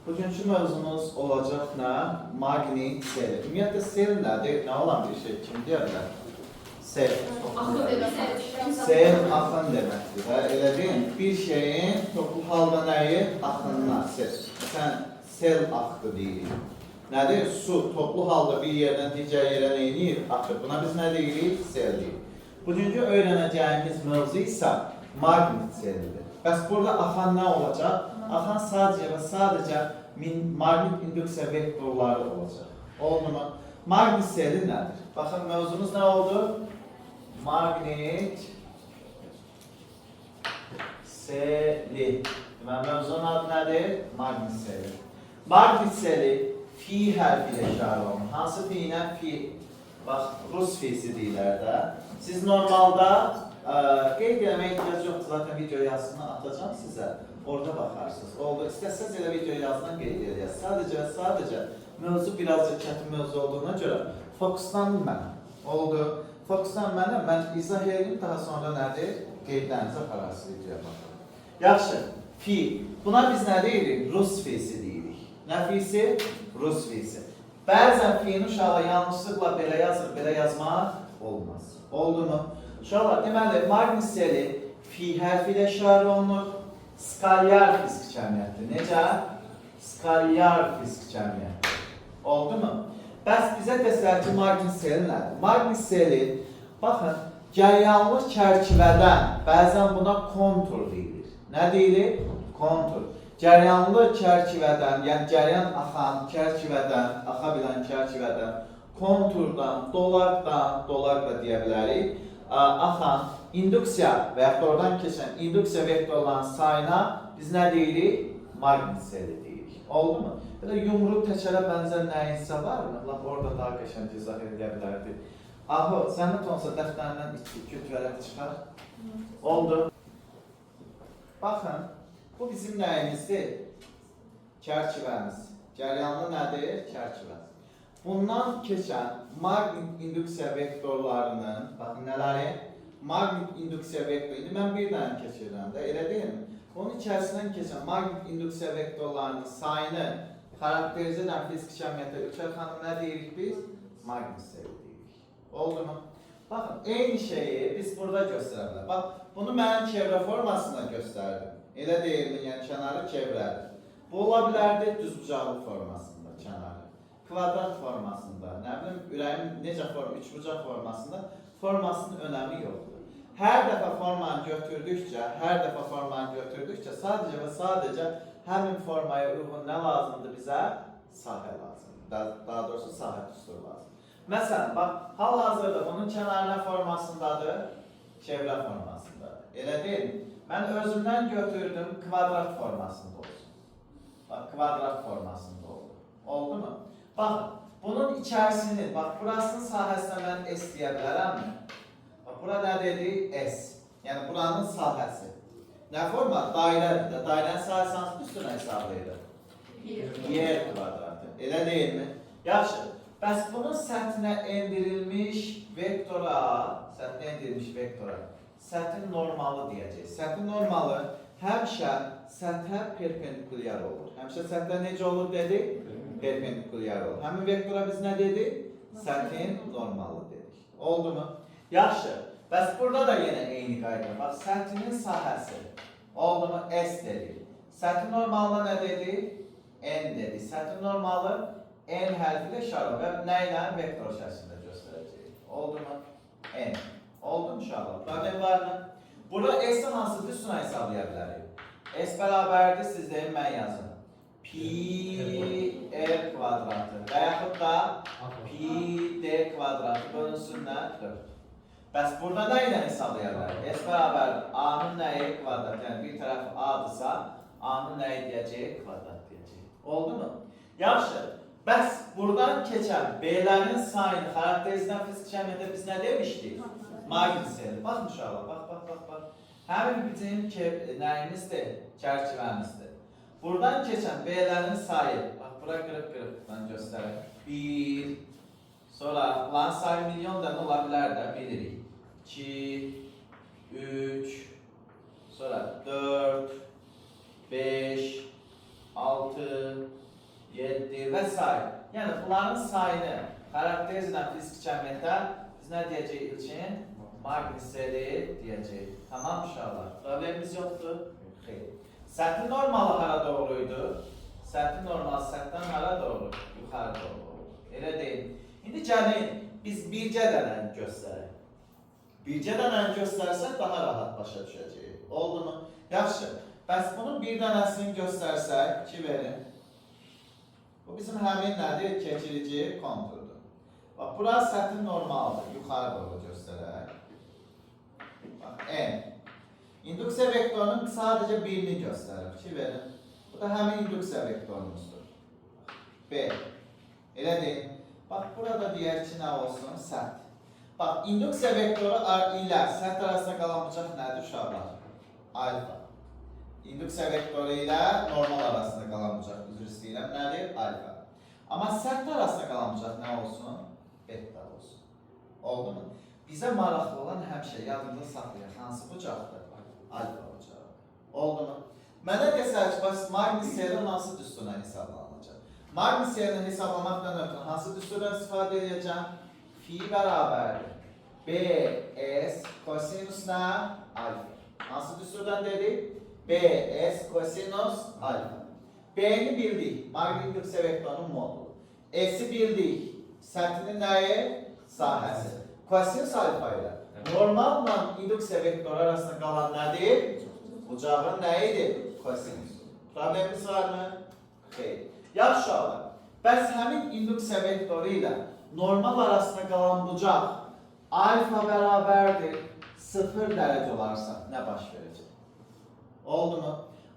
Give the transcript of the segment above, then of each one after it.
Bugünkü mövzumuz olacaq nə? Maqnit sel. Ümumiyyətlə sel nədir? Nə olan bir şey? Kim deyərlər? Sel. Sel axın deməkdir. Elə deyil, bir şeyin toplu halda nəyi? Axınına sel. Sən sel axdı deyirik. Nədir? Su toplu halda bir yerdən digər yerə neyinir? Axır. Buna biz nə deyirik? Sel deyirik. Bugünkü öyrənəcəyimiz mövzu isə maqnit selidir. Bəs burada axan nə olacaq? Axan sadəcə və sadəcə maqnit induksiya vektorları olacaq. Oldu mu? Maqnit seli nədir? Baxın, mövzumuz nə oldu? Maqnit seli. Deməli, mövzunun adı nədir? Maqnit seli. Maqnit seli fi hərfi ilə işarə olunur. Hansı fi ilə? Fi. Bax, rus fisi deyilər də. Siz normalda qeyd eləməyə ehtiyac yoxdur. Zaten video yazısını atacağım sizə. Orada baxarsınız. Oldu. İstəsəz elə video yazısından qeyd edəcəksiniz. Sadəcə və sadəcə mövzu birazcık çətin mövzu olduğuna görə fokuslanın mənə. Oldu. Fokuslan mənə. Mən izah edeyim. Daha sonra nədir? Qeydlərinizi apararsınız videoya baxın. Yaxşı. Fi. Buna biz nə deyirik? Rus fisi deyirik. Nə fisi? Rus fisi. Bəzən fi'nin uşaqlar yanlışlıqla belə yazır, belə yazmaq olmaz. Oldu mu? Uşaqlar, deməli, maqnit seli fi hərfi ilə işarə olunur. Skalyar fizik cəmiyyətdir. Necə? Skalyar fizik cəmiyyətdir. Oldu mu? Bəs bizə desələr ki, maqnit seli nədir? Maqnit seli, baxın, cəryanlı çərçivədən, bəzən buna kontur deyilir. Nə deyilir? Kontur. Cəryanlı çərçivədən, yəni cəryan axan çərçivədən, axa bilən çərçivədən, konturdan, dolaq da deyə bilərik, axan induksiya və yaxud oradan keçən induksiya vektorlarının sayına biz nə deyirik? Maqnit seli deyirik. Oldu mu? Belə yumru təkərə bənzər nəyinsə var mı? Laf orada daha qəşəng izah edə bilərdi. Ahu, zəhmət olsa dəftərindən küt vərəq çıxar. Oldu. Baxın. Bu bizim nəyimizdir? Çərçivəmiz. Cəryanlı nədir? Çərçivə. Bundan keçən maqnit induksiya vektorlarının, baxın nələri? Maqnit induksiya vektoru, indi mən bir dənə keçirəm də, elə deyilmi? Onun içərisindən keçən maqnit induksiya vektorlarının sayını xarakterizə edən fizik cəmiyyətə Ülker xanım nə deyirik biz? Maqnit seli deyirik. Oldu mu? Baxın, eyni şeyi biz burada göstərə bilərik. Bax, bunu mən çevrə formasında göstərdim. Elə deyilmi, yəni kənarı çevrədir. Bu ola bilərdi düzbucaqlı formasında kənarı. Kvadrat formasında, nə bilim, ürəyin necə form, üçbucaq formasında formasının önəmi yoxdur. Hər dəfə formanı götürdükcə sadəcə və sadəcə həmin formaya uyğun nə lazımdır bizə? Sahə lazımdır. Daha doğrusu sahə düsturu lazımdır. Məsələn, bax, hal-hazırda bunun kənarı nə formasındadır? Çevrə formasındadır. Elə deyilmi? Mən özümdən götürdüm, kvadrat formasında olsun. Bax, kvadrat formasında oldu. Oldu mu? Baxın, bunun içərisini, bax, burasının sahəsinə mən S deyə bilərəmmi? Bax, bura nə dedik? S. Yəni, buranın sahəsi. Nə forma? Dairədir. Dairənin sahəsi hansı üstünə hesablayırıq? Yer kvadratı. Elə deyilmi? Yaxşı. Bəs bunun səthinə endirilmiş vektora, səthin normalı deyəcək. Səthin normalı həmişə səthə perpendikulyar olur. Həmişə səthə necə olur dedik? Perpendikulyar olur. Həmin vektora biz nə dedik? Səthin normalı dedik. Oldu mu? Yaxşı. Bəs burada da yenə eyni qayda. Bax, səthinin sahəsi. Oldu mu? S dedik. Səthin normalına nə dedik? N dedik. Səthin normalı N hərfi ilə işarə və nə ilə vektor şəklində göstərəcəyik. Oldu mu? N. Oldu mu inşallah? Problem var mı? Burada S-in hansı üstünə hesablaya bilərik? S bərabərdir, siz deyin, mən yazın. Pi R kvadratı və yaxud da Pi D kvadratı bölünsünlər 4. Bəs burada nə ilə hesablaya bilərik? S bərabərdir, A-nın nəyi kvadrat, yəni bir tərəfi A-dırsa, A-nın nəyi deyəcək? Kvadrat deyəcək. Oldu mu? Yaxşı. Bəs buradan keçən B-lərin sayını xarakterizdən fizik cəmiyyətə biz nə demişdik? Maqnit seli. Baxın uşaqlar, bax. Həmin bizim nəyimizdir? Çərçivəmizdir. Buradan keçən B-lərin sayı, bax, bura qırıq, mən göstərəm. 1, sonra bunların sayı milyon da ola bilər də, bilirik. 2, 3, sonra 4, 5, 6, 7 və s. Yəni bunların sayını xarakteriz edən fizik cəmiyyətə biz nə deyəcəyik üçün? Maqniseli deyəcəyik. Tamam uşaqlar. Problemimiz yoxdur? Xeyr. Səthi normalı hara doğruydu? Səthi normal səthdən hara doğru? Yuxarı doğru. Elə deyil. İndi gəlin biz bircə dənəni göstərək. Bircə dənəni göstərsək daha rahat başa düşəcəyik. Oldu mu? Yaxşı. Bəs bunun bir dənəsini göstərsək, 2 verin. Bu bizim həmin nədir? Keçirici konturdur. Bax, burası səthin normaldır. Yuxarı doğru göstərək. Bax, N. İnduksiya vektorunun sadəcə birini göstərir. 2 verin. Bu da həmin induksiya vektorumuzdur. B. Elə deyil. Bax, burada deyək ki, nə olsun? Səth. Bax, induksiya vektoru ilə səth arasında qalan bucaq nədir uşaqlar? Alfa. İnduksiya vektoru ilə normal arasında qalan bucaq, üzr istəyirəm, nədir? Alfa. Amma səth arasında qalan bucaq nə olsun? Beta olsun. Oldu mu? Bizə maraqlı olan həmişə yadında saxlayaq. Hansı bucaqdır? Alfa bucağı. Oldu mu? Mənə desək ki, Magnus-Selin hansı düsturla hesablanacaq? Magnus-Selini hesablamaqdan ötürü hansı düsturdan istifadə edəcəm? Fi bərabərdir. Bs kosinus nə? Alfa. Hansı düsturdan dedik? Bs kosinus alfa. B'ni bildik. Magnitüksiya vektorunun modulu. S'i bildik. Səthinin nəyi? Sahəsi. Kosinus alfa ilə normalla induksiya vektoru arasında qalan nədir? Bucağın nəyidir? Kosinus. Problemimiz var mı? Xeyr. Yaxşı olar. Bəs həmin induksiya vektoru ilə normal arasında qalan bucaq alfa bərabərdir 0 dərəcə olarsa nə baş verəcək? Oldu mu?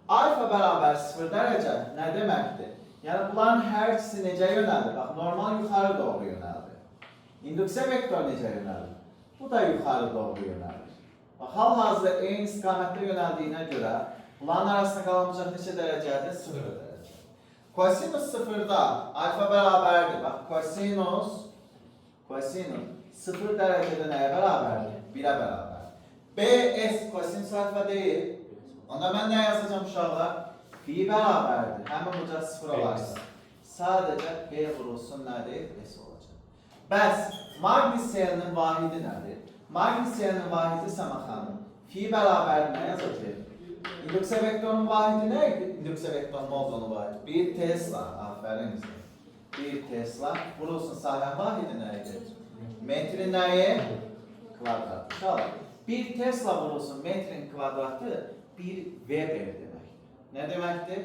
Alfa bərabər 0 dərəcə nə deməkdir? Yəni bunların hər ikisi necə yönəldir? Bax, normal yuxarı doğru yönəldir. İnduksiya vektoru necə yönəldir? Bu da yuxarı doğru yönəldir. Bax, hal-hazırda eyni istiqamətdə yönəldiyinə görə bunların arasında qalan bucaq neçə dərəcədir? 0 dərəcə. Kosinus 0-da alfa bərabərdir. Bax, kosinus 0 dərəcədə nəyə bərabərdir? 1-ə bərabərdir. Bs kosinus alfa deyil. Onda mən nə yazacağım uşaqlar? Fi bərabərdir. Həmin bucaq 0 olarsa. Sadəcə B vurulsun nədir? S olacaq. Bəs Magnus-Selinin vahidi nədir? Magnus-Selinin vahidi Səma xanım. Fi bərabərdir nə yazacaq? İnduksiya vektorunun vahidi nə idi? İnduksiya vektorunun modulunun vahidi. 1 Tesla. Aferin bizə. 1 Tesla. Vurulsun sahən vahidi nə idi? Metrin nəyi? Kvadrat. Uşaqlar. 1 Tesla vurulsun metrin kvadratı 1 Weber deməkdir. Nə deməkdir?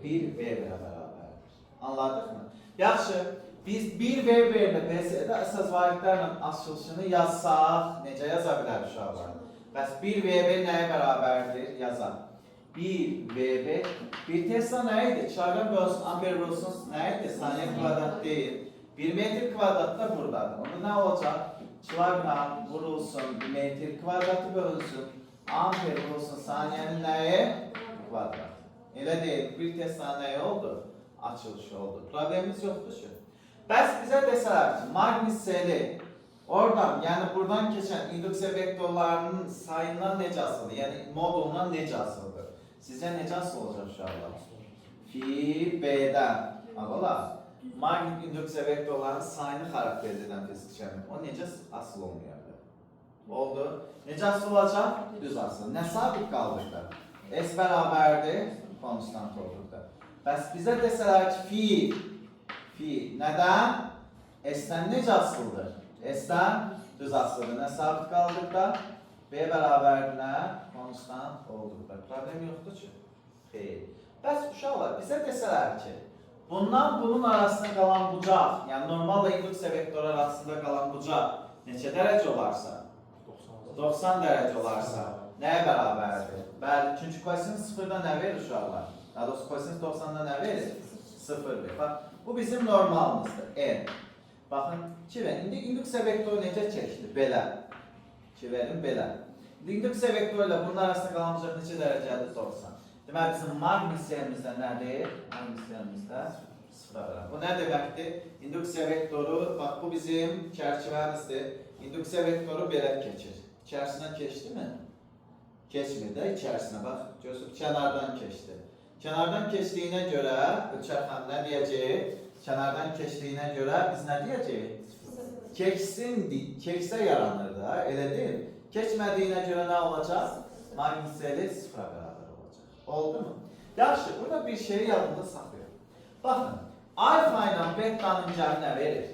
1 Weber'ə bərabərdir. Anladıq mı? Yaxşı, biz 1 Weber'lə PSE-də əsas vahidlərlə açılışını yazsaq, necə yaza bilər uşaqlar? Bəs 1 Weber nəyə bərabərdir? Yazaq. 1 Weber, 1 Tesla nə idi? Çarpı bölsün, amper bölsün nə idi? Saniye kvadrat deyil. 1 metr kvadrat da buradadır. Onda nə olacaq? Çarpı vurulsun, metr kvadratı bölünsün. Amper olsun saniyenin nəyi? Kvadrat. Elə deyil, 1 Tesla nəyi oldu? Açılış oldu. Problemimiz yoxdur ki. Bəs bizə desələr ki, Magnus-Seli oradan, yəni buradan keçən induksiya vektorlarının sayından necə asılıdır? Yəni modulundan necə asılıdır? Sizcə necə asılı olacaq uşaqlar? Fi B'dən. Ağalar, magnet induksiya vektorlarının sayını xarakter edən fizik cəmiyyət. O necə asılı olmayacaq? Oldu. Necə asılı olacaq? Düz asılı. Nə sabit qaldıqda? S bərabərdir, konstant olduqda. Bəs bizə desələr ki, fi nədən? S-dən necə asılıdır? S-dən düz asılıdır. Nə sabit qaldıqda? B bərabərdir nə? Konstant olduqda. Problem yoxdur ki. Xeyr. Bəs uşaqlar, bizə desələr ki, bundan bunun arasında qalan bucaq, yəni normalla induksiya vektoru arasında qalan bucaq neçə dərəcə olarsa? 90 dərəcə olarsa, nəyə bərabərdir? Bəli, çünki kosinus 0-dan nə verir uşaqlar? Daha doğrusu kosinus 90-dan nə verir? 0 verir. Bax, bu bizim normalımızdır, N. Baxın, 2 verin. İndi induksiya vektoru necə çəkdi? Belə. 2 verin, belə. İndi induksiya vektoru ilə bunun arasında qalan bucaq neçə dərəcədir? 90. Deməli, bizim Magnus-Selimizdə nədir? Magnus-Selimizdə 0 verir. Bu nə deməkdir? Induksiya vektoru, bax, bu bizim çərçivəmizdir. İnduksiya vektoru belə keçir. İçərisindən keçdi mi? Keçmir də içərisinə, bax, gözlük kənardan keçdi. Kənardan keçdiyinə görə ölçərxan nə deyəcək? Kənardan keçdiyinə görə biz nə deyəcəyik? Keksə yaranır da, elə deyil. Keçmədiyinə görə nə olacaq? Magnitseli sıfıra bərabər olacaq. Oldu mu? Yaxşı, burada bir şeyi yadında saxlayın. Baxın, alfa ilə betanın cəmi nə verir?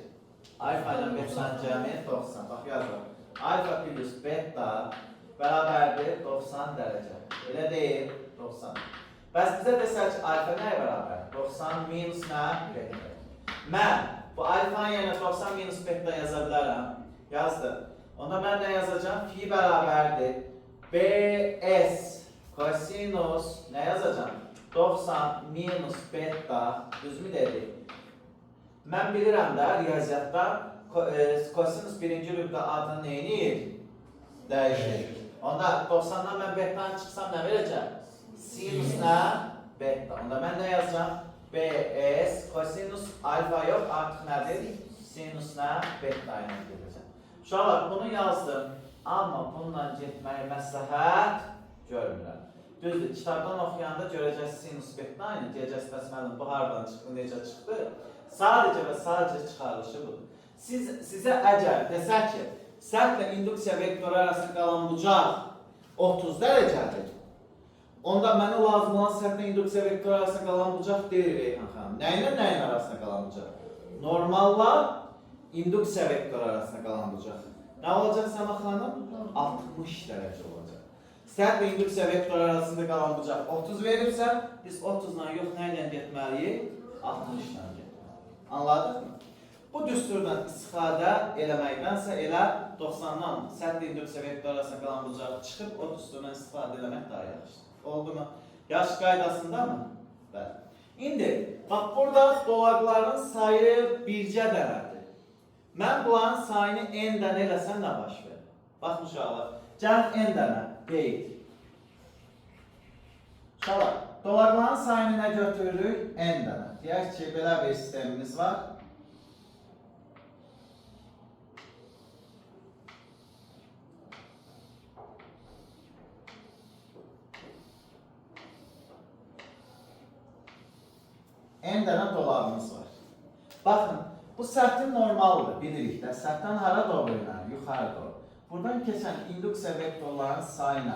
Alfa ilə betanın cəmi 90. Bax, yazın. Alfa plus beta bərabərdir 90 dərəcə. Elə deyil, 90. Bəs bizə desək ki, alfa nəyə bərabər? 90 minus nə? Beta. Mən bu alfanın yerine 90 minus beta yaza bilərəm. Yazdım. Onda mən nə yazacağım? Fi bərabərdir. Bs kosinus nə yazacağım? 90 minus beta düzmü dedik? Mən bilirəm də riyaziyyatda kosinus birinci rübdə adını neyini dəyişir. Onda 90'dan mən beta'nı çıxsam nə verəcəm? Sinus nə? Beta. Onda mən nə yazacağım? Bs kosinus alfa yox, artıq nədir? Sinus nə? Beta ilə gedəcəm. Uşaqlar, bunu yazdım. Amma bununla getməyi məsləhət görmürəm. Düzdür, kitabdan oxuyanda görəcəksiniz sinus beta ilə, deyəcəksiniz, bəs müəllim, bu hardan çıxdı, necə çıxdı? Sadəcə və sadəcə çıxarılışı budur. Sizə əgər desək ki, sərtlə induksiya vektoru arasında qalan bucaq 30 dərəcədir. Onda mənə lazım olan sərtlə induksiya vektoru arasında qalan bucaq deyil Reyhan xanım. Nəyinlə nəyin arasında qalan bucaq? Normalla induksiya vektoru arasında qalan bucaq. Nə olacaq Səma xanım? 60 dərəcə olacaq. Sərtlə induksiya vektoru arasında qalan bucaq 30 verirsə, biz 30-la yox, nə ilə getməliyik? 60-la getməliyik. Anladıq mı? Bu düsturdan istifadə eləməkdənsə elə 90-dan sərtlə induksiya vektoru arasında qalan bucaq çıxıb o düsturdan istifadə eləmək daha yaxşıdır. Oldu mu? Yaş qaydasında mı? Bəli. İndi, bax burada dolaqların sayı bircə dənədir. Mən bunların sayını n dənə eləsəm nə baş verir? Baxın uşaqlar, gəlin n dənə qeyd. Uşaqlar, dolaqların sayını nə götürürük? N dənə. Deyək ki, belə bir sistemimiz var. N dənə dolağımız var. Baxın, bu sərtin normaldır, bilirik də. Sərtdən hara doğru ilə? Yuxarı doğru. Buradan keçən induksiya vektorların sayına.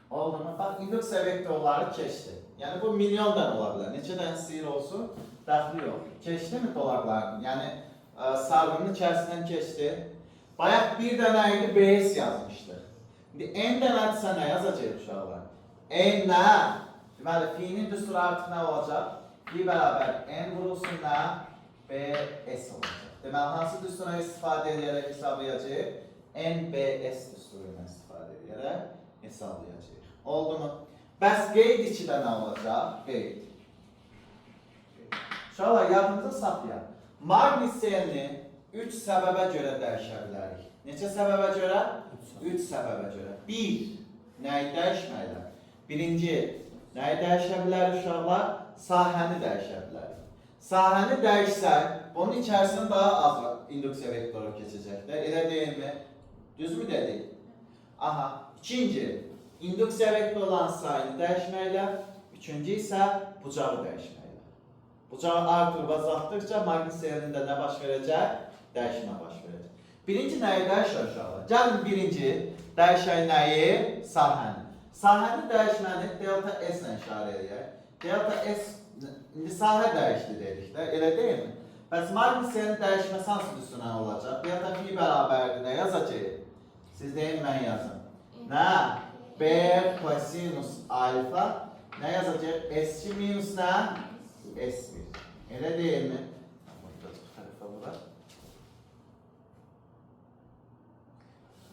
Oldu mu? Bax, induksiya vektorları keçdi. Yəni, bu milyon dənə ola bilər. Neçə dənə sihir olsun? Dəxli yox. Keçdi mi dolaqların? Yəni, sarğının içərisindən keçdi. Bayaq bir dənə idi, BS yazmışdıq. İndi N dənədirsə nə yazacaq uşaqlar? N nə? Deməli, fi'nin düsturu artıq nə olacaq? Fi bərabər N vurulsun nə? BS olacaq. Deməli, hansı düsturuna istifadə edərək hesablayacaq? NBS düsturu ilə istifadə edərək hesablayacaq. Oldu mu? Bəs qeyd 2-də nə olacaq? Qeyd. Uşaqlar, yadınızı saxlayaq. Magnitselini 3 səbəbə görə dəyişə bilərik. Neçə səbəbə görə? 3 səbəbə görə. 1. Nəyi dəyişməklə? Birinci, nəyi dəyişə bilərik uşaqlar? Sahəni dəyişə bilərik. Sahəni dəyişsək, bunun içərisində daha az induksiya vektoru keçəcəkdir. Elə deyilmi? Düzmü dedik? Aha. İkinci, induksiya vektorların sayını dəyişməklə. Üçüncü isə bucağı dəyişməklə. Bucağı artır və azaltdıqca magnitselində nə baş verəcək? Dəyişmə baş verəcək. Birinci nəyi dəyişək uşaqlar? Gəlin birinci dəyişək nəyi? Sahəni. Sahəni dəyişməni delta S ilə işarə edək. Delta S, indi sahə dəyişdi dedik də, elə deyilmi? Bəs magnitselin dəyişməsi hansı düsturuna olacaq? Delta fi bərabərdir, nə yazacaq? Siz deyin, mən yazın. Nə? B kosinus alfa, nə yazacaq? S2 minus nə? S1. Elə deyilmi?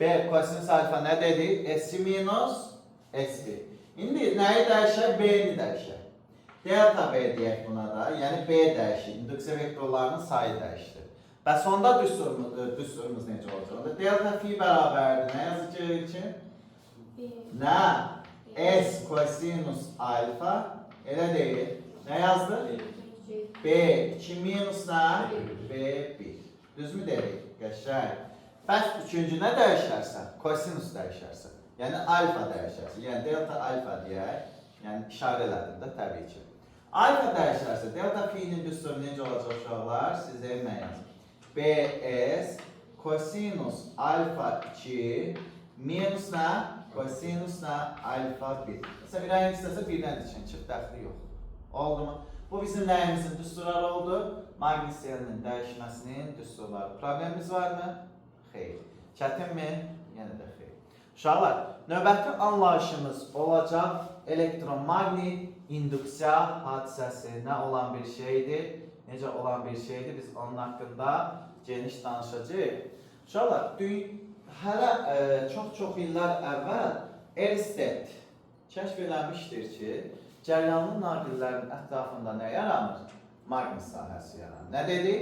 B kosinus alfa nə dedik? S2 minus S1. İndi nəyi dəyişək? B-ni dəyişək. Delta B deyək buna da. Yəni B dəyişir. İnduksiya vektorlarının sayı dəyişdir. Bəs onda düsturumuz necə olacaq? Onda delta fi bərabərdir. Nə yazacaq üçün? Nə? S kosinus alfa. Elə deyil. Nə yazdı? B 2 minus nə? B1. Düzmü dedik? Qəşəng. Bəs üçüncü nə dəyişərsə? Kosinus dəyişərsə. Yəni alfa dəyişərsə, yəni delta alfa deyək, yəni işarə elədim də təbii ki. Alfa dəyişərsə, delta fi'nin düsturu necə olacaq uşaqlar? Sizə mən yazım. Bs kosinus alfa 2 minus nə? Kosinus nə? Alfa 1. Məsələn, bir ayın istəsə birdən için, çift dəxli yox. Oldu mu? Bu bizim nəyimizin düsturları oldu? Maqnisiyelinin dəyişməsinin düsturları. Problemimiz var mı? Xeyr. Çətinmi? Yenə də xeyr. Uşaqlar, növbəti anlayışımız olacaq elektromagnet induksiya hadisəsi nə olan bir şeydir, necə olan bir şeydir, biz onun haqqında geniş danışacağıq. Uşaqlar, hələ çox illər əvvəl Ersted kəşf eləmişdir ki, cəryanlı naqillərin ətrafında nə yaranır? Maqnit sahəsi yaranır. Nə dedi?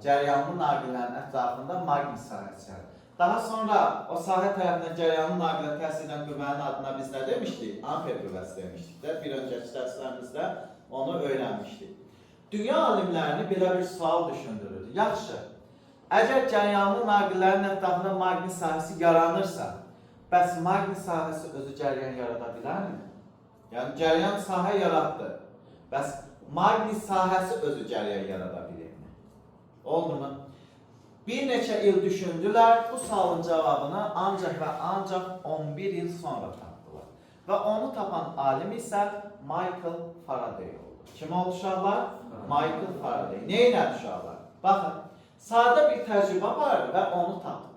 Cəryanlı naqillərin ətrafında maqnit sahəsi yaranır. Daha sonra o sahə tərəfindən cəryanlı naqilə təsir edən qüvvənin adına biz nə demişdik? Amper qüvvəsi demişdik də. Bir öncəki dərslərimizdə onu öyrənmişdik. Dünya alimlərini belə bir sual düşündürürdü. Yaxşı, əgər cəryanlı naqillərin ətrafında maqnit sahəsi yaranırsa, bəs maqnit sahəsi özü cəryan yarada bilərmi? Yəni, cəryan sahə yaratdı. Bəs maqnit sahəsi özü cəryan yarada bilirmi? Oldu mu? Bir neçə il düşündülər, bu sualın cavabını ancaq və ancaq 11 il sonra tapdılar. Və onu tapan alim isə Michael Faraday oldu. Kim oldu uşaqlar? Michael Faraday. Neynədir uşaqlar? Baxın, sadə bir təcrübə vardı və onu tapdı.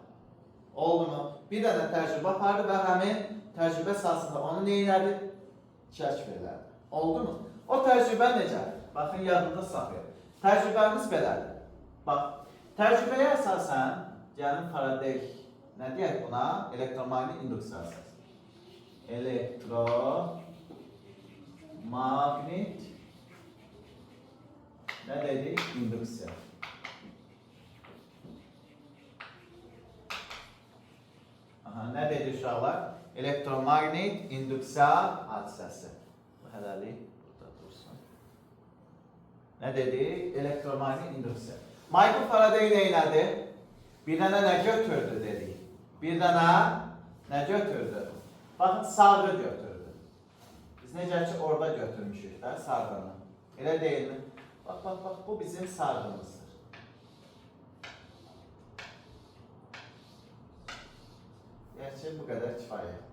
Oldu mu? Bir dənə təcrübə vardı və həmin təcrübə əsasında onu neynədi? Kəşf elədi. Oldu mu? O təcrübə necədir? Baxın, yadında saxlayın. Təcrübəmiz belədir. Bax, təcrübəyə əsasən, gəlin Faraday, nə deyək buna? Elektromagnet induksiyası. Elektromagnet, nə dedik? İnduksiya. Nə dedi uşaqlar? Elektromagnet induksiya hadisəsi. Bu hələlik burada dursun. Nə dedi? Elektromagnet induksiya. Michael Faraday neylədi? Bir dənə nə götürdü dedik? Bir dənə nə götürdü? Baxın, sarğı götürdü. Biz necə ki orada götürmüşük də sarğını. Elə deyilmi? Bax, bu bizim sarğımızdır. Gerçi bu qədər kifayətdir.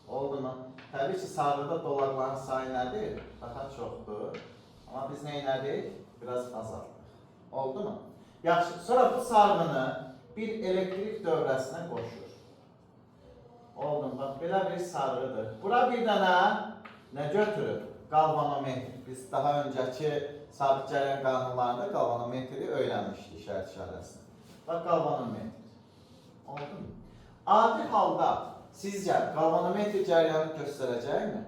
Oldu mu? Təbii ki, sarğıda dolarların sayı nədir? Daha çoxdur. Amma biz neynədik? Biraz azaldıq. Oldu mu? Yaxşı, sonra bu sarğını bir elektrik dövrəsinə qoşur. Oldu mu? Bax, belə bir sarğıdır. Bura bir dənə nə götürür? Galvanometr. Biz daha öncəki sabit cərəyan qanunlarında galvanometri öyrənmişdik şərt işarəsini. Bax, galvanometr. Oldu mu? Adi halda sizcə galvanometr cərəyanı göstərəcəkmi?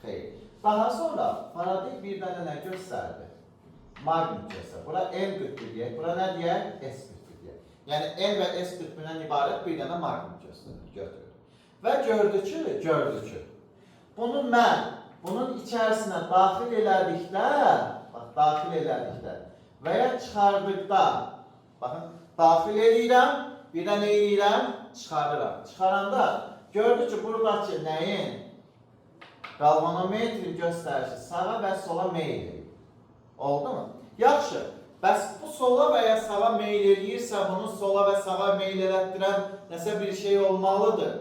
Xeyr. Daha sonra Faraday bir dənə nə göstərdi? Maqnit göstərir. Bura N qütbü deyək, bura nə deyək? S qütbü deyək. Yəni N və S qütbündən ibarət bir dənə maqnit götürür. Və gördü ki, bunu mən bunun içərisinə daxil elədikdə, bax, daxil elədikdə və ya çıxardıqda, baxın, daxil edirəm, bir də nə edirəm? Çıxarıram. Çıxaranda gördü ki, buradakı nəyin? Galvanometrin göstərişi sağa və sola meyl edir. Oldu mu? Yaxşı, bəs bu sola və ya sağa meyl edirsə, bunu sola və sağa meyl elətdirən nəsə bir şey olmalıdır.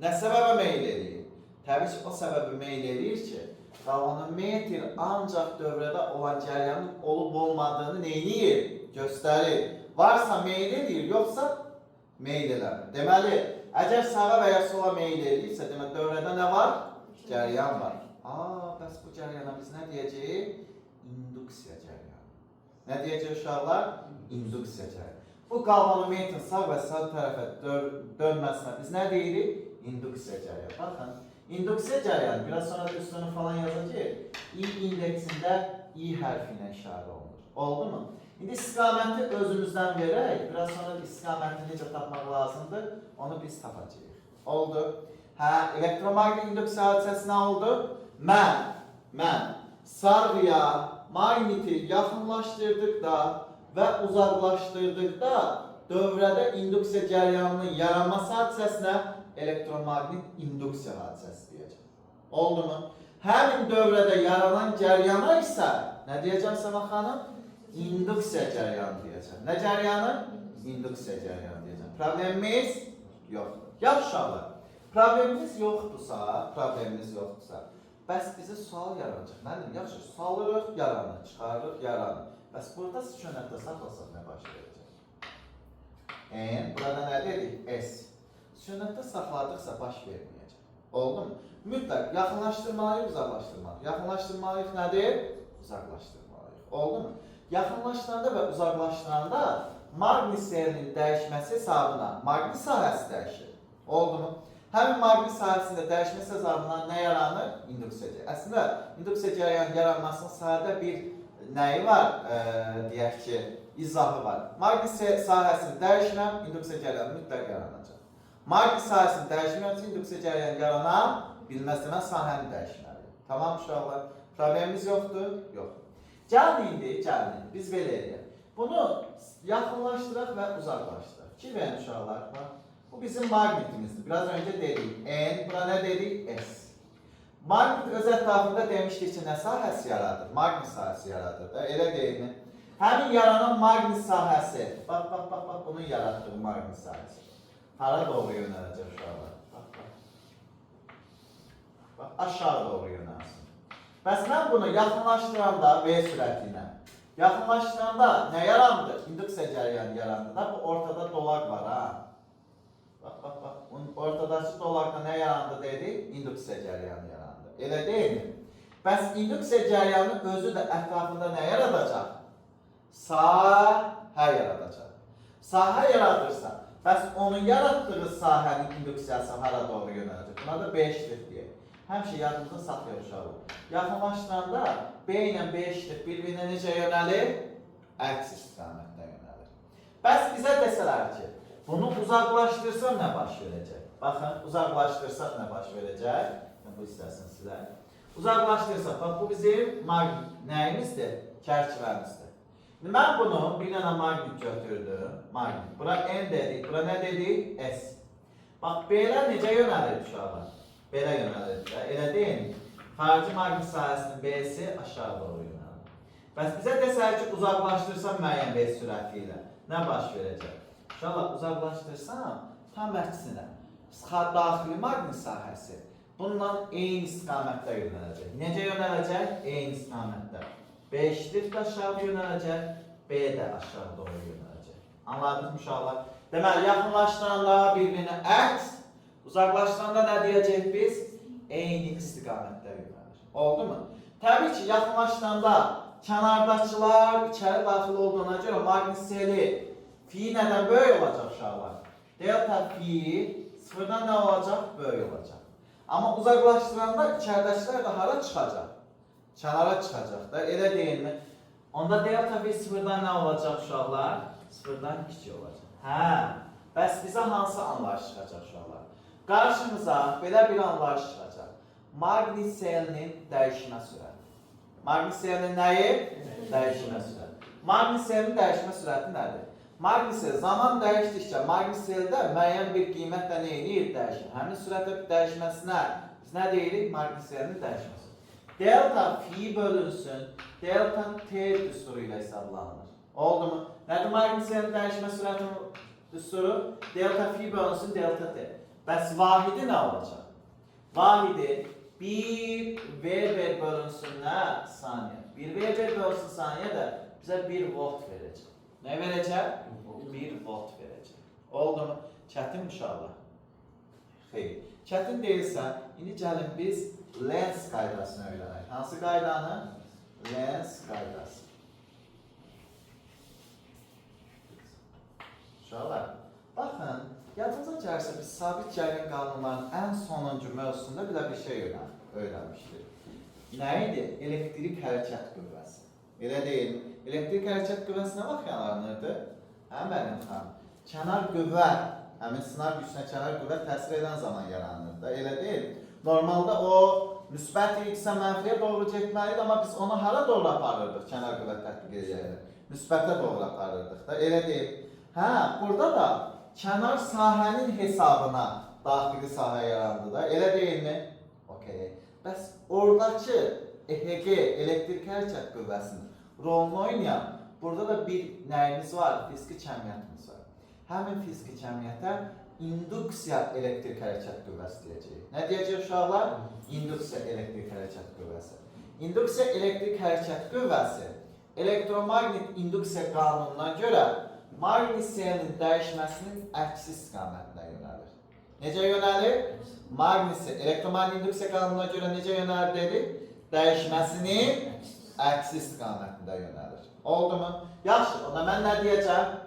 Nə səbəbə meyl edir? Təbii ki, o səbəbi meyl edir ki, galvanometr ancaq dövrədə olan cəryanın olub-olmadığını neyniyir? Göstərir. Varsa meyl edir, yoxsa meyl eləmir. Deməli, əgər sağa və ya sola meyl edirsə, demək, dövrədə nə var? Cəryan var. Bəs bu cəryana biz nə deyəcəyik? İnduksiya cəryanı. Nə deyəcək uşaqlar? İnduksiya cəryanı. Bu galvanometrin sağ və sağ tərəfə dönməsinə biz nə deyirik? İnduksiya cəryanı. Baxın, induksiya cəryanı, biraz sonra üstünü falan yazacaq. İ indeksində İ hərfi ilə işarə olunur. Oldu mu? İndi istiqaməti özümüzdən verək, biraz sonra istiqaməti necə tapmaq lazımdır, onu biz tapacağıq. Oldu. Elektromagnet induksiya hadisəsi nə oldu? Mən sarğıya magneti yaxınlaşdırdıqda və uzaqlaşdırdıqda dövrədə induksiya cəryanının yaranması hadisəsinə elektromaqnit induksiya hadisəsi deyəcəm. Oldu mu? Həmin dövrədə yaranan cəriyana isə nə deyəcəm Səma xanım? İnduksiya cəryanı deyəcəm. Nə cəryanı? İnduksiya cəryanı deyəcəm. Problemimiz yoxdur. Yaxşı, problemimiz yoxdursa, bəs bizə sual yaranacaq. Mənim, yaxşı, salırıq, yaranır, çıxarırıq, yaranır. Bəs burada sükunətdə saxlasaq nə baş verəcək? N, burada nə dedik? S. Sükunətdə saxladıqsa baş verməyəcək. Oldu mu? Mütləq yaxınlaşdırmalıyıq, uzaqlaşdırmalıyıq. Yaxınlaşdırmalıyıq nədir? Uzaqlaşdırmalıyıq. Oldu mu? Yaxınlaşdıranda və uzaqlaşdıranda maqnit seyirinin dəyişməsi hesabına maqnit sahəsi dəyişir. Oldu mu? Həmin maqnit sahəsində dəyişməsi hesabına nə yaranır? İnduksiya cəryanı. Əslində, induksiya cəryanı yaranmasının sadə bir nəyi var? Deyək ki, izahı var. Maqnit sahəsini dəyişməm, induksiya cəryanı mütləq yaranacaq. Maqnit sahəsini dəyişməm üçün induksiya cəryanı yarana bilməz demə sahəni dəyişməliyik. Tamam uşaqlar? Problemimiz yoxdur? Yoxdur. Gəlin, biz belə edək. Bunu yaxınlaşdıraq və uzaqlaşdıraq. Ki verin uşaqlar, bax. Bu bizim maqnitimizdir. Biraz önce dedik. N, bura nə dedik? S. Maqnit öz ətrafında demişdik ki, nə sahəsi yaradır? Maqnit sahəsi yaradır da, elə deyil mi? Həmin yaranan maqnit sahəsi, bax, bunun yaratdığı maqnit sahəsi. Hara doğru yönələcək uşaqlar? Bax, aşağı doğru yönəlsin. Bəs mən bunu yaxınlaşdıranda V sürəti ilə, yaxınlaşdıranda nə yarandı? İnduksiya cəryanı yarandı da, bu ortada dolaq var, ha? Bax. Ortadakı dolaqda nə yarandı dedik? İnduksiya cəryanı yarandı. Elə deyil mi? Bəs induksiya cəryanı özü də ətrafında nə yaradacaq? Sahə yaradacaq. Sahə yaradırsa, bəs onun yaratdığı sahənin induksiyası hara doğru yönələcək? Buna da B şiddət deyək. Həmişə yadımızda saxlayır uşaqlar. Yaxınlaşdıranda B ilə B şiddət bir-birinə necə yönəlir? Əks istiqamətdə yönəlir. Bəs bizə desələr ki, bunu uzaqlaşdırsam nə baş verəcək? Baxın, uzaqlaşdırsaq nə baş verəcək? Bu istəsin sizə. Uzaqlaşdırsaq, bax bu bizim nəyimizdir? Çərçivəmizdir. Mən bunu bir dənə maqnit götürdüm. Maqnit. Bura N dedik, bura nə dedik? S. Bax, B-lər necə yönəlir uşaqlar? Belə yönəlir. Elə deyil mi? Xarici maqnit sahəsinin B-si aşağı doğru yönəlir. Bəs bizə desək ki, uzaqlaşdırsam müəyyən V sürəti ilə nə baş verəcək? İnşallah uzaqlaşdırsam, tam əksinə, daxili maqnit sahəsi bundan eyni istiqamətdə yönələcək. Necə yönələcək? Eyni istiqamətdə. B şiddət də aşağı yönələcək, B də aşağı doğru yönələcək. Anladınız mı uşaqlar? Deməli, yaxınlaşdıranda bir-birinə əks, uzaqlaşdıranda nə deyəcək biz? Eyni istiqamətdə yönəlir. Oldu mu? Təbii ki, yaxınlaşdıranda kənardakılar içəri daxil olduğuna görə maqnit seli fi nədən böyük olacaq uşaqlar? Delta fi sıfırdan nə olacaq? Böyük olacaq. Amma uzaqlaşdıranda içəridəkilər də hara çıxacaq? Kənara çıxacaq da, elə deyil mi? Onda delta fi sıfırdan nə olacaq uşaqlar? Sıfırdan kiçik olacaq. Hə, bəs bizə hansı anlayış çıxacaq uşaqlar? Qarşımıza belə bir anlayış çıxacaq. Maqnit selinin dəyişmə sürəti. Maqnit selinin nəyi? Dəyişmə sürəti. Maqnit selinin dəyişmə sürəti nədir? Maqnit sel zaman dəyişdikcə maqnit seldə müəyyən bir qiymətlə nə edir? Dəyişir. Həmin sürətə dəyişməsinə biz nə deyirik? Maqnit selinin dəyişməsi. Delta fi bölünsün, delta t düsturu ilə hesablanır. Oldu mu? Nədir maqnit selinin dəyişmə sürətinin düsturu? Delta fi bölünsün, delta t. Bəs vahidi nə olacaq? Vahidi 1 Weber bölünsün nə? Saniyə. 1 Weber bölünsün saniyə də bizə 1 volt verəcək. Nə verəcək? 1 volt verəcək. Oldu mu? Çətin uşaqlar. Xeyr. Çətin deyilsə, indi gəlin biz Lenz qaydasını öyrənək. Hansı qaydanı? Lenz qaydası. Uşaqlar, baxın, yadınıza gəlsə biz sabit cərəyan qanunlarının ən sonuncu mövzusunda belə bir şey öyrənmişdik. Nə idi? Elektrik hərəkət qüvvəsi. Elə deyil. Elektrik hərəkət qüvvəsi nə vaxt yaranırdı? Mənim xanım. Kənar qüvvə, həmin sınav gücünə kənar qüvvə təsir edən zaman yaranırdı. Elə deyil. Normalda o müsbət idisə mənfiyə doğru getməliydi, amma biz onu hara doğru aparırdıq kənar qüvvə tətbiq edərək? Müsbətə doğru aparırdıq da. Elə deyil. Hə, burada da kənar sahənin hesabına daxili sahə yarandı da. Elə deyilmi? Okay. Bəs oradakı EHG, elektrik hərəkət qüvvəsinin rolunu oynayan burada da bir nəyimiz var? Fiziki cəmiyyətimiz var. Həmin fiziki cəmiyyətə induksiya elektrik hərəkət qüvvəsi deyəcəyik. Nə deyəcək uşaqlar? İnduksiya elektrik hərəkət qüvvəsi. İnduksiya elektrik hərəkət qüvvəsi elektromagnet induksiya qanununa görə maqnit səyinin dəyişməsinin əksi istiqamətinə yönəlir. Necə yönəlir? Elektromagnet induksiya qanununa görə necə yönəlir dedik? Dəyişməsinin əksi istiqamətində yönəlir. Oldu mu? Yaxşı, ona mən nə deyəcəm?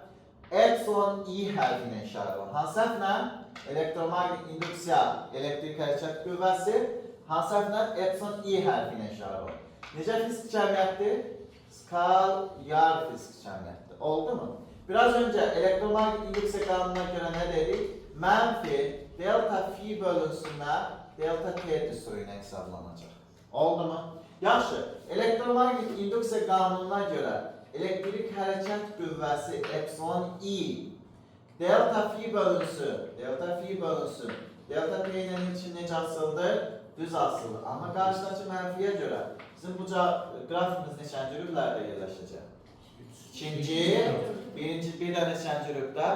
Epsilon I hərfinə işarə var. Hansı hərflə? Elektromagnet induksiya elektrik hərəkət qüvvəsi. Hansı hərflə? Epsilon I hərfinə işarə var. Necə fiziki cəmiyyətdir? Skalyar fiziki cəmiyyətdir. Oldu mu? Biraz öncə elektromagnet induksiya qanununa görə nə dedik? Mənfi delta fi bölünsünə delta t düsturuyla hesablanacaq. Oldu mu? Yaxşı, elektromagnet induksiya qanununa görə elektrik hərəkət qüvvəsi epsilon I delta fi bölünsün, delta t ilə için necə asıldır? Düz asılır. Amma qarşıdakı mənfiyə görə bizim bu qrafimiz neçənci rüblərdə yerləşəcək? İkinci, bir də neçənci rübdə?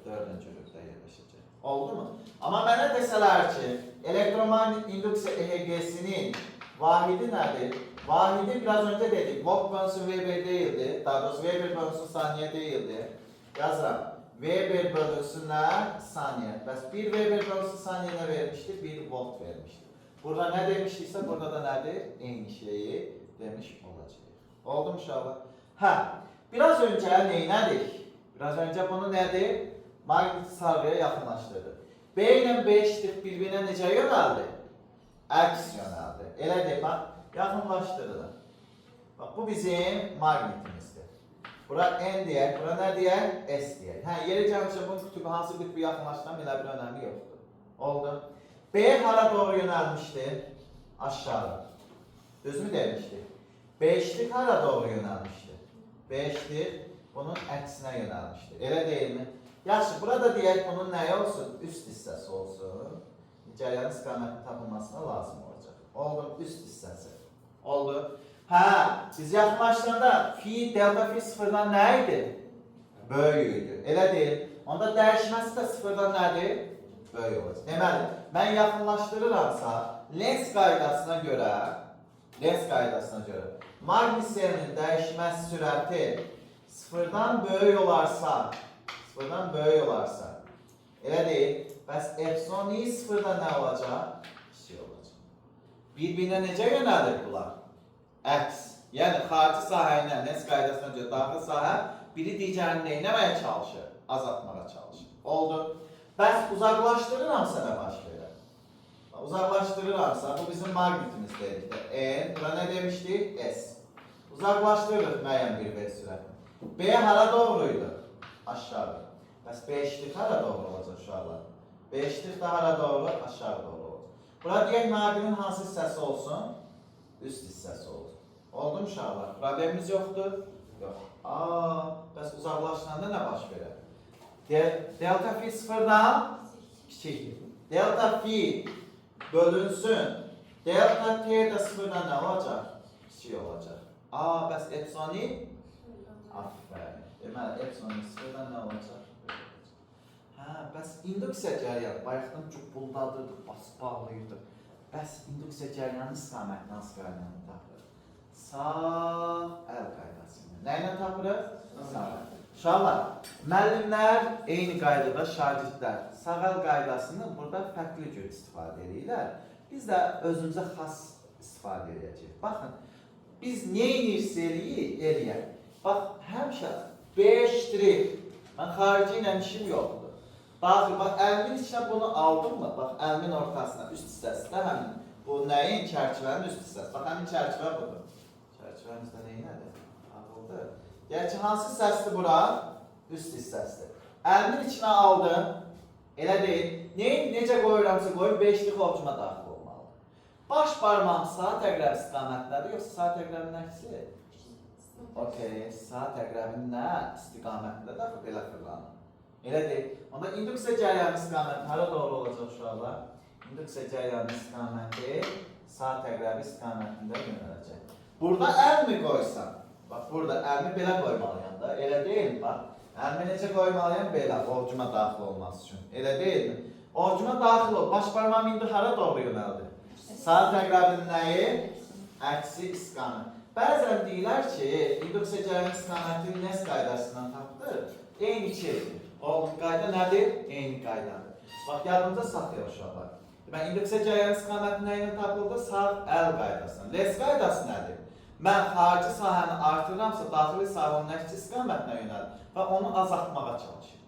Dördüncü rübdə yerləşəcək. Oldu mu? Amma mənə desələr ki, elektromagnet induksiya EHG-sinin vahidi nədir? Vahidi biraz öncə dedik, volt bölünsün Weber deyildi. Daha doğrusu Weber bölünsün saniyə deyildi. Yazıram. Weber bölünsünə saniyə. Bəs 1 Weber bölünsün saniyə nə vermişdi? 1 volt vermişdi. Burada nə demişdiksə, burada da nədir? Eyni şeyi demiş olacaq. Oldu mu uşaqlar? Hə, biraz öncə neynədik? Biraz öncə bunu nədir? Maqnit sarıya yaxınlaşdırdı. B ilə B eşitdir bir-birinə necə yönəldi? Əks yönəldi. Elə deyək, yaxınlaşdırdı. Bax, bu bizim maqnitimizdir. Bura N deyək, bura nə deyək? S deyək. Hə, yeri gəlmişə bunun kütübü hansı qütbü yaxınlaşdıran elə bir önəmi yoxdur. Oldu. B hara doğru yönəlmişdi? Aşağı. Düz mü demişdik? Beşlik hara doğru yönəlmişdi? Beşlik bunun əksinə yönəlmişdi. Elə deyilmi? Yaxşı, burada deyək bunun nəyi olsun? Üst hissəsi olsun. Cəryanın istiqamətin tapılmasına lazım olacaq. Oldu, üst hissəsi. Oldu. Hə, biz yaxınlaşdığında fi, delta fi sıfırdan nə idi? Böyük idi. Elə deyil. Onda dəyişməsi də sıfırdan nədir? Böyük olacaq. Deməli, mən yaxınlaşdırıramsa, Lenz qaydasına görə, maqnit səyinin dəyişməsi sürəti sıfırdan böyük olarsa, elə deyil, bəs epsilon i sıfırdan nə olacaq? Şey olacaq. Bir-birinə necə yönəlir bunlar? Əks. Yəni, xarici sahə ilə Lenz qaydasına görə daxil sahə biri digərini neynəməyə çalışır? Azaltmağa çalışır. Oldu. Bəs uzaqlaşdırıramsa nə baş verir? Uzaqlaşdırıramsa, bu bizim maqnitimiz dedik də. N, bura nə demişdik? S. Uzaqlaşdırırıq müəyyən bir V sürətini. B hara doğruydu? Aşağı. Bəs B eşitlik hara doğru olacaq uşaqlar? B eşitlik də hara doğru? Aşağı doğru olacaq. Bura deyək, naqilin hansı hissəsi olsun? Üst hissəsi olsun. Oldu mu uşaqlar? Problemimiz yoxdur? Yox. Bəs uzaqlaşdıranda nə baş verir? Delta fi sıfırdan kiçikdir. Delta fi bölünsün. Delta t də sıfırdan nə olacaq? Kiçik olacaq. Bəs epsilon i? Aferin. Deməli, epsilon i sıfırdan nə olacaq? Bəs induksiya cəryanı, bayaqdan cübbulladırdıq, basıb bağlayırdıq. Bəs induksiya cəryanı istiqamətini hansı qaydasını tapırıq? Sağ əl qaydasını. Nə ilə tapırıq? Sağ əl. Uşaqlar, müəllimlər eyni qaydada şagirdlər sağ əl qaydasını burada fərqli cür istifadə edirlər. Biz də özümüzə xas istifadə edəcəyik. Baxın, biz neyinirsə eləyək. Bax, həmişə B', mən xarici ilə işim yoxdur. Daxil, bax, əlmin içinə bunu aldım mı? Bax, əlmin ortasına, üst hissəsində həmin bu nəyin? Çərçivənin üst hissəsi. Bax, həmin çərçivə budur. Çərçivəmizdə neyin nədir? Ağıldır. Gerçi hansı hissəsidir bura? Üst hissəsidir. Əlmin içinə aldım. Elə deyil. Necə qoyuramsa qoyub, beşlik ovcuma daxil olmalıdır. Baş barmağım saat əqrəb istiqamətindədir, yoxsa saat əqrəbin əksi? Okey, saat əqrəbin nə istiqamətindədir? Belə fırlanır. Elə deyil. Onda induksiya cəryanı istiqaməti hara doğru olacaq uşaqlar? İnduksiya cəryanı istiqaməti sağ təqrəbi istiqamətində yönələcək. Burada əlmi qoysam, bax burada əlmi belə qoymalıyam da, elə deyil mi? Bax, əlmi necə qoymalıyam? Belə, ovucuma daxil olması üçün. Elə deyil mi? Ovucuma daxil ol. Baş barmağım indi hara doğru yönəldi? Sağ təqrəbinin nəyi? Əksi istiqamət. Bəzən deyirlər ki, induksiya cəryanı istiqamətini NES qaydasından tapdı. Eyni şeydir. O qayda nədir? Eyni qaydadır. Bax, yadımda saxlayaq uşaqlar. Mən induksiya cəryanı istiqaməti nə ilə tapıldı? Sağ əl qaydasından. LES qaydası nədir? Mən xarici sahəni artırıramsa, daxili sahənin nəticə istiqamətinə yönəlir və onu azaltmağa çalışır.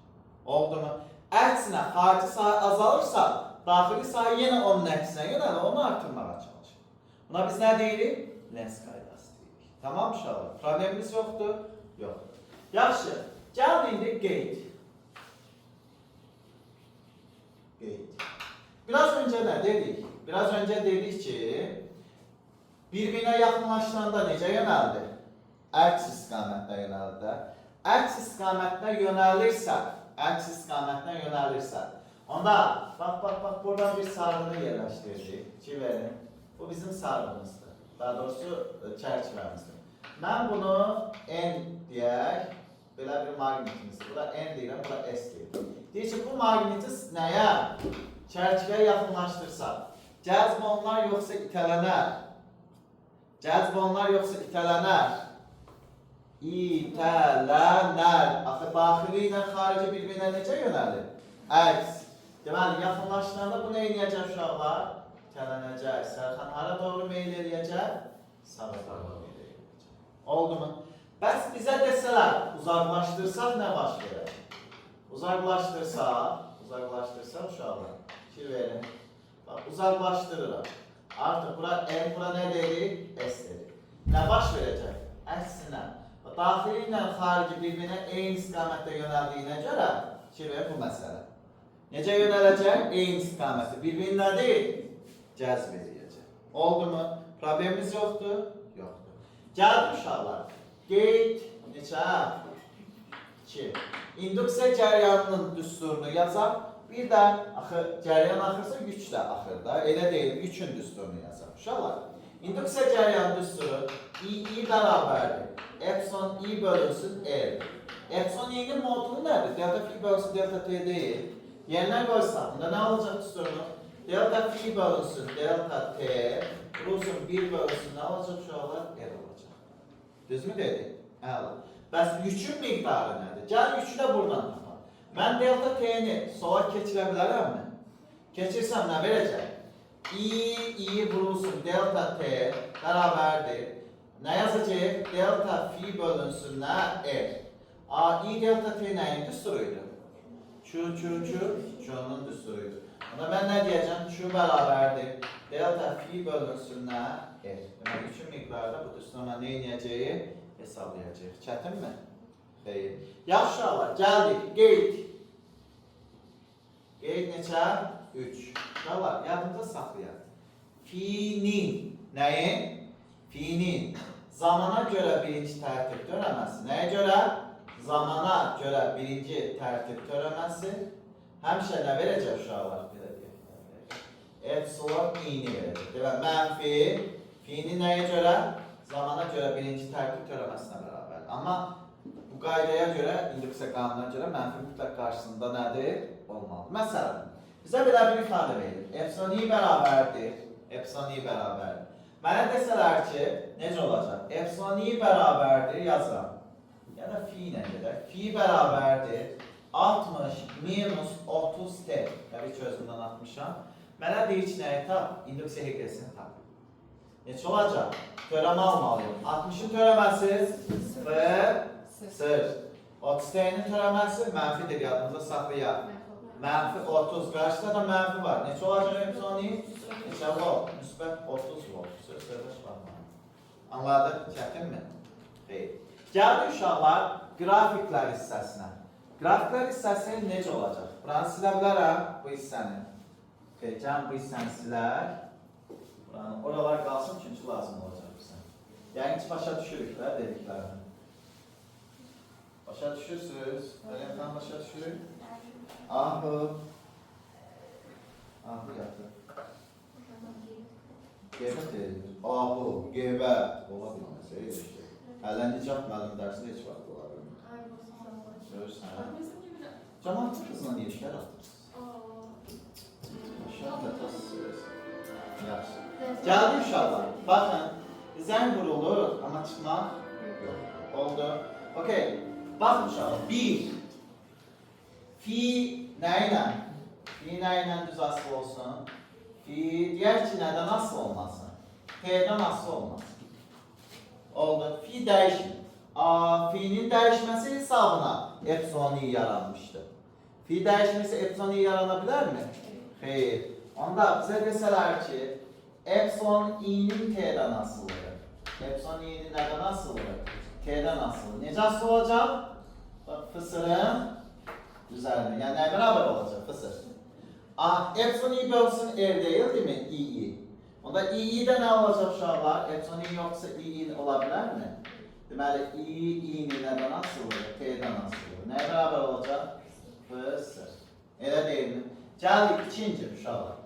Oldu mu? Əksinə, xarici sahə azalırsa, daxili sahə yenə onun nəticəsinə yönəlir, onu artırmağa çalışır. Buna biz nə deyirik? LES qaydası deyirik. Tamam uşaqlar? Problemimiz yoxdur? Yoxdur. Yaxşı. Gəl indi qeyd. Biraz önce ne dedik? Biraz önce dedik ki birbirine yakınlaştığında necə yönəldi? Əks istiqamətdə yönəldi. Əks istiqamətdə yönəlirsə, onda bax buradan bir sarğını yerləşdirdik. Ki verin. Bu bizim sarğımızdır. Daha doğrusu çərçivəmizdir. Mən bunu N deyək. Belə bir magnetimizdir. Bura N deyirəm, bura S deyirəm. Deyir ki, bu magneti nəyə? Çərçivəyə yaxınlaşdırsaq, cəzb onlar yoxsa itələnər? Cəzb onlar yoxsa itələnər? İtələnər. Axı, daxili ilə xarici bir-birinə necə yönəlir? Əks. Deməli, yaxınlaşdığında bu nə eləyəcək uşaqlar? İtələnəcək. Sərxan hara doğru meyil eləyəcək? Sağa doğru meyil eləyəcək. Oldu mu? Bəs bizə desələr, uzaqlaşdırsaq nə baş verər? Uzaqlaşdırsaq uşaqlar. Fikir verin. Bak, uzaqlaşdırırıq. Artıq bura N, bura nə dedik? S dedik. Nə baş verəcək? Əksinə. Daxili ilə xarici bir-birinə eyni istiqamətdə yönəldiyinə görə fikir verin bu məsələ. Necə yönələcək? Eyni istiqamətdə. Bir-birini nədir? Cəzb edəcək. Oldu mu? Problemimiz yoxdur? Yoxdur. Gəldik uşaqlar. Qeyd neçə? 2. İnduksiya cəryanının düsturunu yazaq. Bir də axı cəryan axırsa güc də axır da. Elə deyil, gücün düsturunu yazaq. Uşaqlar, induksiya cəryanı düsturu I bərabərdir. Epsilon I bölünsün R. Epsilon I-nin modulu nədir? Delta phi bölünsün delta T deyil. Yerinə qoysaq, bunda nə olacaq düsturunu? Delta phi bölünsün delta T. Rusun 1 bölünsün nə olacaq uşaqlar? R olacaq. Düzmü dedik? Əla. Bəs yükün miqdarı nədir? Gəl yükü də buradan tapaq. Mən delta T'ni sola keçirə bilərəmmi? Keçirsəm nə verəcək? I vurulsun delta T bərabərdir. Nə yazacaq? Delta phi bölünsün nə? R. I delta T nəyin düsturuydu? Q'nun düsturuydu. Onda mən nə deyəcəm? Q bərabərdir. Delta phi bölünsün nə? R. Demək, üçün miqdarda bu düsturuna nə edəcəyik? Hesablayacaq. Çətinmi? Xeyr. Yaxşı uşaqlar, gəldik. Qeyd. Qeyd neçə? 3. Uşaqlar, yadımıza saxlayaq. Fi'nin, nəyin? Fi'nin zamana görə birinci tərtib törəməsi. Nəyə görə? Zamana görə birinci tərtib törəməsi həmişə nə verəcək uşaqlar? Epsilon i-ni verəcək. Demək, mənfi fi'ni nəyə görə? Zamana görə birinci tərtib törəməsinə bərabər. Amma bu qaydaya görə, induksiya qanununa görə mənfi mütləq qarşısında nədir? Olmalı. Məsələn, bizə belə bir ifadə verilir. Epsilon i bərabərdir. Epsilon i bərabərdir. Mənə desələr ki, necə olacaq? Epsilon i bərabərdir, yazıram. Ya da fi ilə gedək. Fi bərabərdir. 60 minus 30t. Təbii ki, özümdən atmışam. Mənə deyir ki, nəyi tap? İnduksiya hekresini tap. Neçə olacaq? Törəmə almalıyım. 60-ın törəməsi 0. 30t'nin törəməsi mənfidir, yadımıza saxlayaq. Mənfi 30. Qarşıda da mənfi var. Neçə olacaq epsilon i? Neçə volt? Müsbət 30 volt. Söz baxma. Anladıq? Çətinmi? Xeyr. Gəldik uşaqlar qrafiklər hissəsinə. Qrafiklər hissəsi necə olacaq? Buranı silə bilərəm, bu hissəni. Gəlin bu hissəni silər. Oralar qalsın çünki lazım olacaq bizə. Yəni ki, başa düşürük dediklərini. Başa düşürsünüz? Ələm başa düşürük? Ahı. Ahı yatır. Qeybət deyilir. Ahı, qeybət. Ola bilməz, işte. Hələ nicab müəllim dərsində heç vaxt ola bilmir. Görürsən? Cəmaat qızla niyə işlər atırsınız? Yaxşı. Gəldi uşaqlar. Baxın, zəng vurulur, amma çıxmaq yox. Oldu. Okey. Baxın uşaqlar. 1. Fi nə ilə? Fi nə ilə düz asıl olsun? Fi deyək ki, nədən asıl olmasın? T'dən asıl olmasın. Oldu. Fi dəyişmir. Fi'nin dəyişməsi hesabına epsilon-i yaranmışdı. Fi dəyişməsi epsilon-i yarana bilərmi? Xeyr. Onda bizə desələr ki, epsilon-i'nin T'dən asılıdır. Epsilon-i'nin nədən asılıdır? T'dən asılıdır. Necə asıl olacaq? Fısırın üzərində. Yəni nə bərabər olacaq? Fısır. Epsilon-i bölsün R deyil, değil mi? İ. Onda i'də nə olacaq uşaqlar? Epsilon-i yoxsa i ola bilərmi? Deməli, i'nin nədən asılıdır? T'dən asılıdır. Nəyə bərabər olacaq? Fısır. Elə deyilmi? Gəldik ikinci uşaqlar.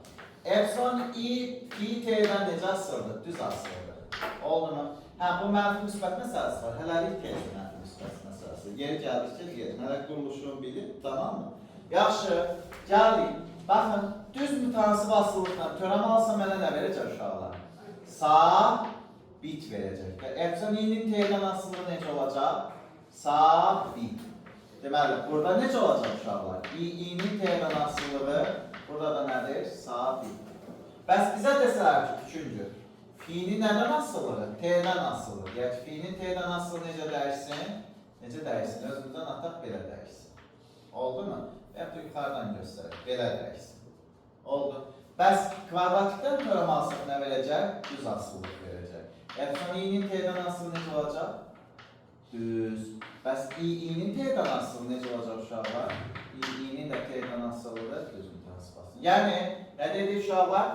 Epsilon-i fi T'dən necə asılıdır? Düz asılıdır. Oldu mu? Bu mənfi müsbət məsələsi var. Hələlik tezdir mənfi müsbət məsələsi. Yeri gəldikcə deyəlim. Hələ quruluşunu bilib, tamam mı? Yaxşı, gəldik. Baxın, düz mütənsib asılıqla törəm alsa mənə nə verəcək uşaqlar? Sabit verəcək. Epsilon-i'nin T'dən asılığı necə olacaq? Sabit. Deməli, burada necə olacaq uşaqlar? i'nin T'dən asılığı burada da nədir? Sabit. Bəs bizə desələr ki, üçüncü. Fi'nin nədən asılığı? T'dən asılığı. Yəni, fi'nin T'dən asılığı necə dəyişsin? Necə dəyişsin? Özümüzdən ataq belə dəyişsin. Oldu mu? Hətta yuxarıdan göstərək. Belə dəyişsin. Oldu. Bəs kvadratikdən törəm alsaq nə verəcək? Düz asılılıq verəcək. Epsilon-i'nin T'dən asılı necə olacaq? Düz. Bəs i'nin T'dən asılı necə olacaq uşaqlar? i'nin də T'dən asılıdır. Düz mütənsib asılı. Yəni, nə dedik uşaqlar?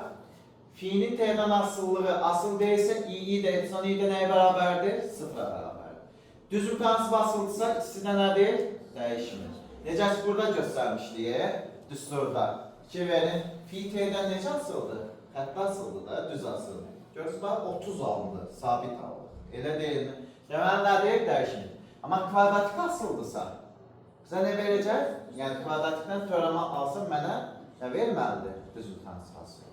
Fi'nin T'dən asılılığı asıl deyilsə, i də epsilon-i də nəyə bərabərdir? Sıfıra bərabərdir. Düz mütənsib asılıdırsa, ikisi də nədir? Dəyişmir. Necə ki, burada göstərmişdik, düsturda. Ki, verin, fi T'dən necə asıldı? Xəttə asıldı da, düz asıldı. Görürsünüz, bax, 30 alındı, sabit alındı. Elə deyilmi? Deməli, nədir? Dəyişmir. Amma kvadratik asıldısa, bizə nə verəcək? Yəni, kvadratikdən törəmə alsın, mənə nə verməlidir? Düz mütənsib asıldı.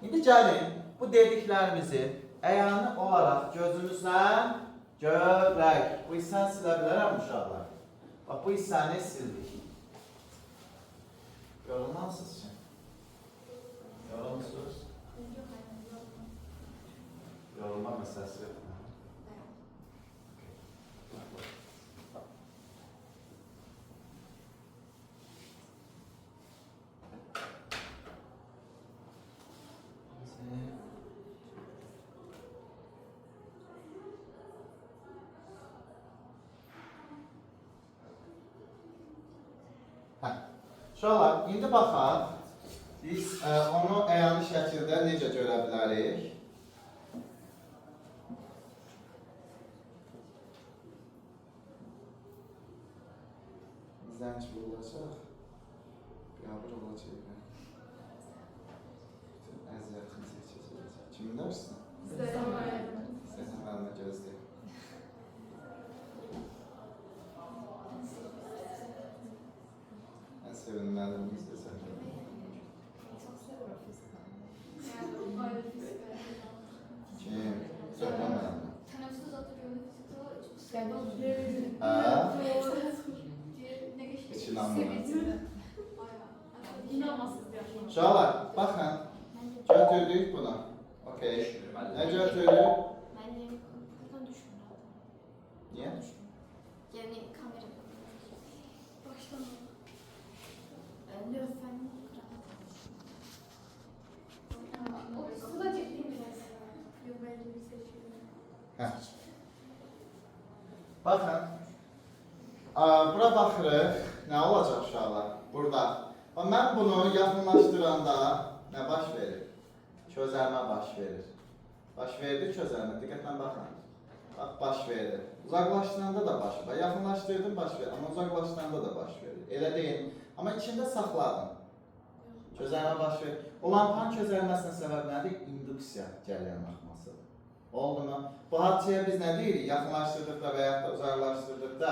İndi gəlin, bu dediklərimizi əyani olaraq gözümüzlə görək. Bu hissəni silə bilərəm uşaqlar. Bax, bu hissəni sildik. Yorulmamısınız ki? Yorulmuşsunuz? Yorulma məsələsi yox. Uşaqlar, indi baxaq, biz onu əyani şəkildə necə görə bilərik? Zənc vurulacaq, qəbul olacaq. Bütün əziyyətini seçəcək. Kimin dərsin? Sənin mənimlə gözləyək. Sevinməliyimiz de sən. Çok seviyorum fizik. Kim? Söyləməyəm. Teneffüs hatırlıyorum fizikte çok seviyorum. Hiç inanmıyorum. İnanmazsınız ya. Uşaqlar, baxın. Götürdük bunu. Okey. Nə götürdük? Ben buradan düşünüyorum. Niyə? Yani kamera Başlama. lütfen O su da ciddi biraz. Yok bence bir seçiyorum. Hə. Baxın. Bura baxırıq. Nə olacaq uşaqlar? Burada. Mən bunu yaxınlaşdıranda nə baş verir? Çözəlmə baş verir. Baş verdi çözəlmə. Diqqətlə baxın. Bax, baş verir. Uzaqlaşdıranda da baş verir. Yaxınlaşdırdım baş verir. Amma uzaqlaşdıranda da baş verir. Elə deyil. Amma içində saxladın. Közəlmə baş verir. O lampanın közəlməsinin səbəbi nədir? İnduksiya cərəyan axmasıdır. Oldu mu? Bu hadisəyə biz nə deyirik? Yaxınlaşdırdıqda və yaxud da uzaqlaşdırdıqda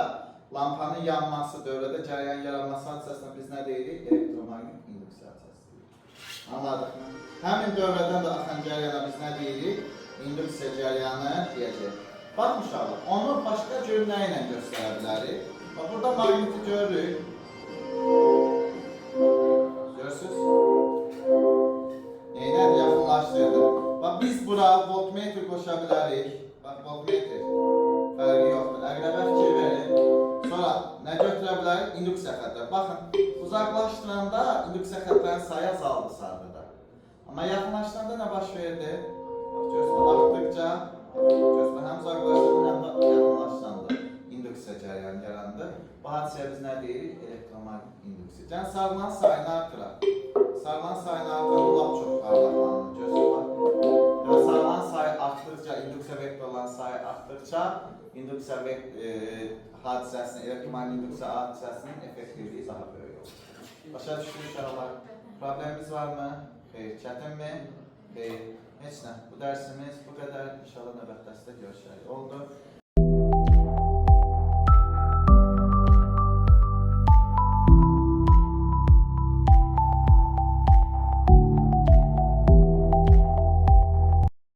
lampanın yanması, dövrədə cərəyan yaranması hadisəsinə biz nə deyirik? Elektromaqnit induksiya hadisəsi deyirik. Anladıq mı? Həmin dövrədən də axan cərəyana biz nə deyirik? İnduksiya cərəyanı deyəcək. Bax uşaqlar, onu başqa cür nə ilə göstərə bilərik? Bax, burada maqniti görürük. Görürsünüz? Neynədir? Yaxınlaşdırdım. Bax, biz bura voltmetr qoşa bilərik. Bax, voltmetr. Fərqi yoxdur. Əqrəbə fikir verin. Sonra nə götürə bilərik? İnduksiya xətləri. Baxın, uzaqlaşdıranda induksiya xətlərin sayı azaldı sarıda. Amma yaxınlaşdıranda nə baş verdi? Bax, görürsünüz, artdıqca, görürsünüz, həm uzaqlaşdıranda, həm də yaxınlaşdıranda induksiya cərəyanı yarandı. Bu hadisəyə biz nə deyirik? Elektromaqnit induksiya. Yəni, sarılan sayını artıraq. Sarılan sayını artıraq, lap çox parlaqlanır. Görürsünüz, bax. Sarılan sayı artdıqca, induksiya vektorların sayı artdıqca, induksiya hadisəsinin, elektromaqnit induksiya hadisəsinin effektivliyi daha böyük olur. Başa düşdük uşaqlar. Problemimiz varmı? Xeyr. Çətinmi? Xeyr. Heç nə. Bu dərsimiz bu qədər. İnşallah növbəti dərsdə görüşərik. Oldu.